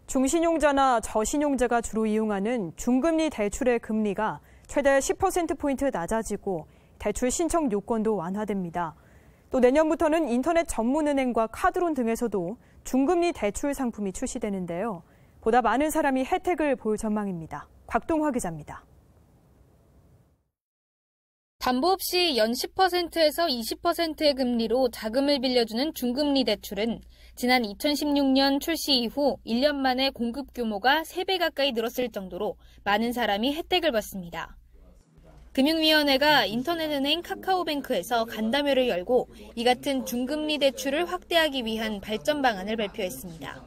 중신용자나 저신용자가 주로 이용하는 중금리 대출의 금리가 최대 10%포인트 낮아지고 대출 신청 요건도 완화됩니다. 또 내년부터는 인터넷 전문은행과 카드론 등에서도 중금리 대출 상품이 출시되는데요. 보다 많은 사람이 혜택을 볼 전망입니다. 곽동화 기자입니다. 담보 없이 연 10%에서 20%의 금리로 자금을 빌려주는 중금리 대출은 지난 2016년 출시 이후 1년 만에 공급 규모가 3배 가까이 늘었을 정도로 많은 사람이 혜택을 받습니다. 금융위원회가 인터넷은행 카카오뱅크에서 간담회를 열고 이 같은 중금리 대출을 확대하기 위한 발전 방안을 발표했습니다.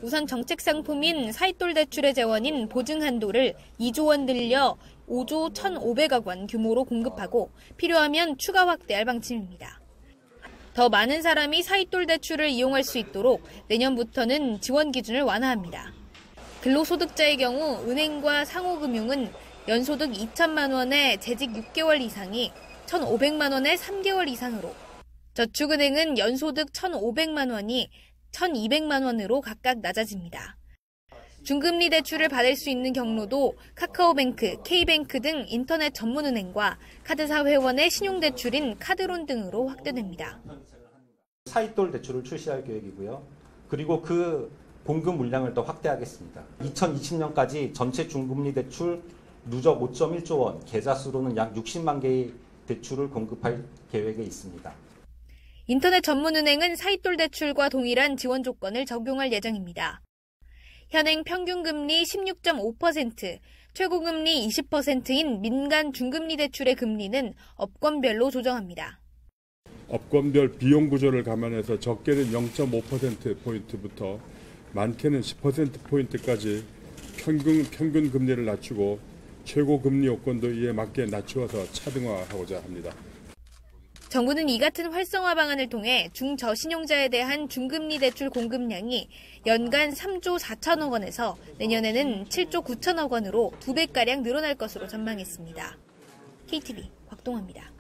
우선 정책 상품인 사이돌 대출의 재원인 보증 한도를 2조 원 늘려 5조 1,500억 원 규모로 공급하고 필요하면 추가 확대할 방침입니다. 더 많은 사람이 사이돌 대출을 이용할 수 있도록 내년부터는 지원 기준을 완화합니다. 근로소득자의 경우 은행과 상호금융은 연소득 2천만 원에 재직 6개월 이상이 1,500만 원에 3개월 이상으로, 저축은행은 연소득 1,500만 원이 1,200만 원으로 각각 낮아집니다. 중금리 대출을 받을 수 있는 경로도 카카오뱅크, K뱅크 등 인터넷 전문은행과 카드사 회원의 신용대출인 카드론 등으로 확대됩니다. 사이돌 대출을 출시할 계획이고요. 그리고 그 공급 물량을 더 확대하겠습니다. 2020년까지 전체 중금리 대출 누적 5.1조 원, 계좌 수로는 약 60만 개의 대출을 공급할 계획에 있습니다. 인터넷 전문은행은 사이돌 대출과 동일한 지원 조건을 적용할 예정입니다. 현행 평균금리 16.5%, 최고금리 20%인 민간 중금리 대출의 금리는 업권별로 조정합니다. 업권별 비용 구조를 감안해서 적게는 0.5%포인트부터 많게는 10%포인트까지 평균 금리를 낮추고 최고 금리 요건도 이에 맞게 낮추어서 차등화하고자 합니다. 정부는 이 같은 활성화 방안을 통해 중저신용자에 대한 중금리 대출 공급량이 연간 3조 4천억 원에서 내년에는 7조 9천억 원으로 2배가량 늘어날 것으로 전망했습니다. KTV 곽동화입니다.